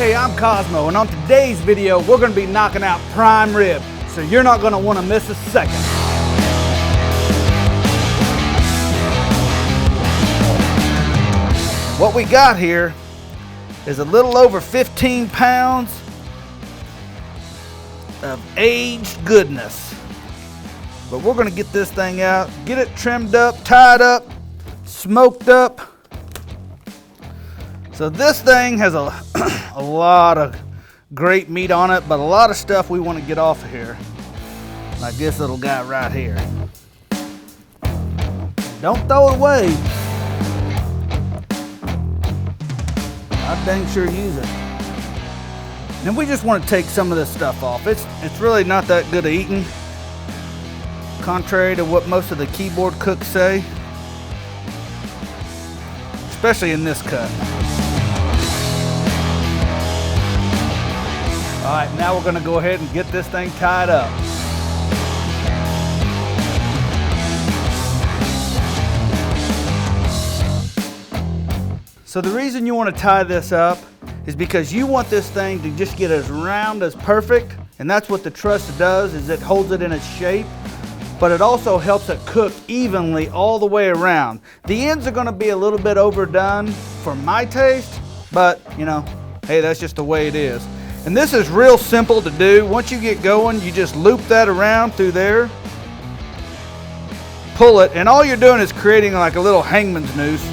Hey, I'm Kosmo, and on today's video, we're going to be knocking out prime rib, so you're not going to want to miss a second. What we got here is a little over 15 pounds of aged goodness. But we're going to get this thing out, get it trimmed up, tied up, smoked up. So this thing has a lot of great meat on it, but a lot of stuff we want to get off of here. Like this little guy right here. Don't throw it away. I dang sure use it. And we just want to take some of this stuff off. It's really not that good at eating, contrary to what most of the keyboard cooks say, especially in this cut. All right, now we're going to go ahead and get this thing tied up. So the reason you want to tie this up is because you want this thing to just get as round as perfect, and that's what the truss does, is it holds it in its shape, but it also helps it cook evenly all the way around. The ends are going to be a little bit overdone for my taste, but you know, hey, that's just the way it is. And this is real simple to do. Once you get going, you just loop that around through there, pull it, and all you're doing is creating like a little hangman's noose.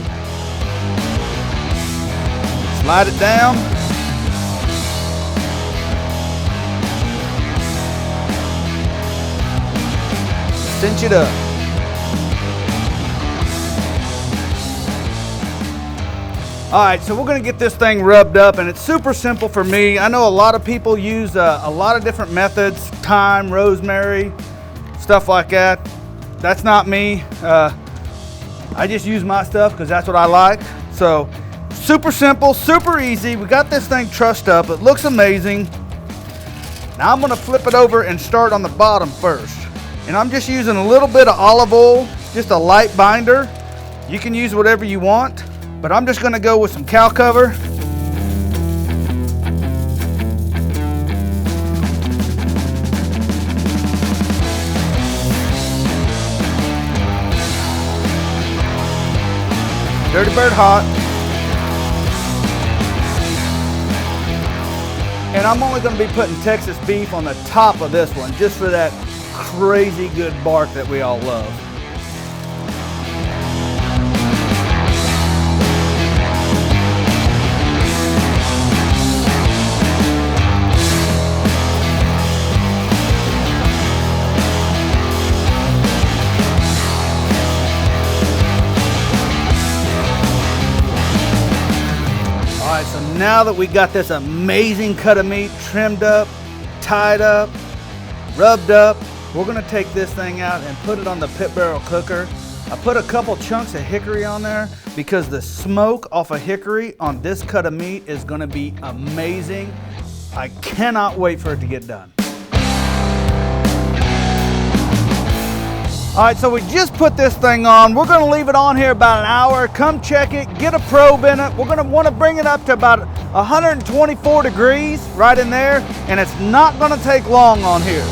Slide it down. Cinch it up. All right, so we're gonna get this thing rubbed up, and it's super simple for me. I know a lot of people use a lot of different methods, thyme, rosemary, stuff like that. That's not me. I just use my stuff because that's what I like. So super simple, super easy. We got this thing trussed up. It looks amazing. Now I'm gonna flip it over and start on the bottom first. And I'm just using a little bit of olive oil, just a light binder. You can use whatever you want, but I'm just gonna go with some cow cover. Dirty Bird hot. And I'm only gonna be putting Texas beef on the top of this one, just for that crazy good bark that we all love. All right, so now that we got this amazing cut of meat trimmed up, tied up, rubbed up, we're gonna take this thing out and put it on the pit barrel cooker. I put a couple chunks of hickory on there because the smoke off of hickory on this cut of meat is gonna be amazing. I cannot wait for it to get done. All right, so we just put this thing on. We're gonna leave it on here about an hour. Come check it, get a probe in it. We're gonna wanna bring it up to about 124 degrees right in there, and it's not gonna take long on here.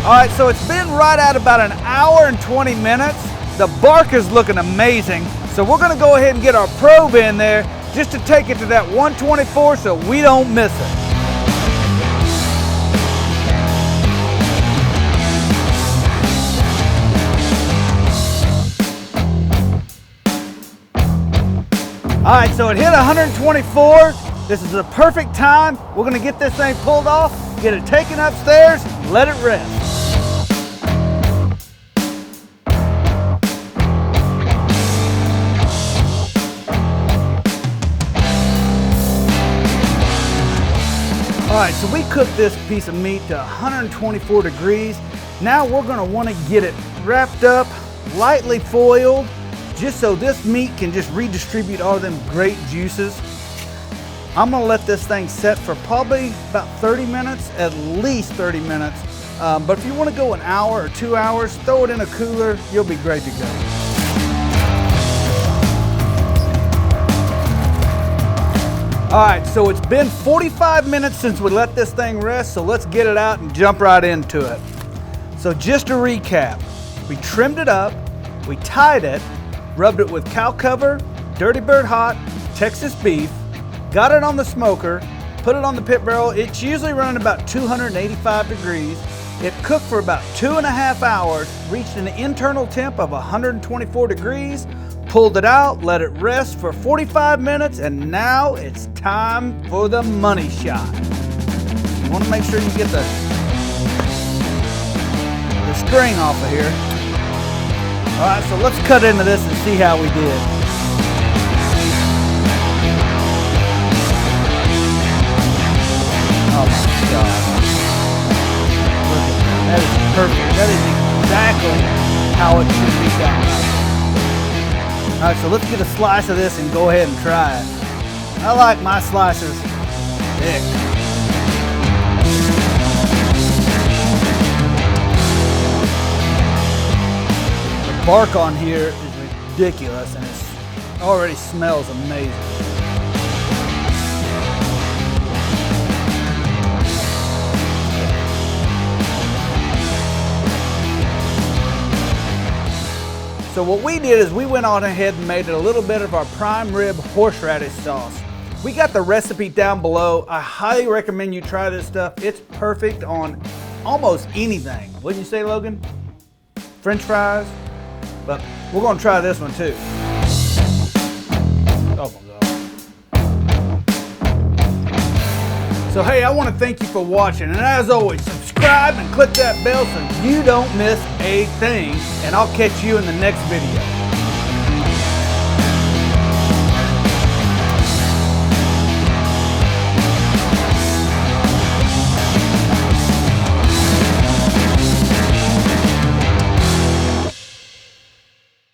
All right, so it's been right at about an hour and 20 minutes. The bark is looking amazing. So we're gonna go ahead and get our probe in there just to take it to that 124 so we don't miss it. All right, so it hit 124. This is the perfect time. We're gonna get this thing pulled off, get it taken upstairs, let it rest. All right, so we cooked this piece of meat to 124 degrees. Now we're gonna wanna get it wrapped up, lightly foiled, just so this meat can just redistribute all of them great juices. I'm gonna let this thing set for probably about 30 minutes, at least 30 minutes. But if you wanna go an hour or 2 hours, throw it in a cooler, you'll be great to go. All right, so it's been 45 minutes since we let this thing rest, so let's get it out and jump right into it. So just to recap, we trimmed it up, we tied it, rubbed it with cow cover, Dirty Bird Hot, Texas beef, got it on the smoker, put it on the pit barrel. It's usually running about 285 degrees. It cooked for about 2.5 hours, reached an internal temp of 124 degrees, pulled it out, let it rest for 45 minutes, and now it's time for the money shot. You want to make sure you get the string off of here. All right, so let's cut into this and see how we did. Oh my God. Look at that. That is perfect. That is exactly how it should be done. All right, so let's get a slice of this and go ahead and try it. I like my slices thick. The bark on here is ridiculous and it already smells amazing. So what we did is we went on ahead and made it a little bit of our prime rib horseradish sauce. We got the recipe down below. I highly recommend you try this stuff. It's perfect on almost anything. Wouldn't you say, Logan? French fries? But we're gonna try this one too. Oh my God. So hey, I wanna thank you for watching, and as always, subscribe and click that bell so you don't miss a thing, and I'll catch you in the next video.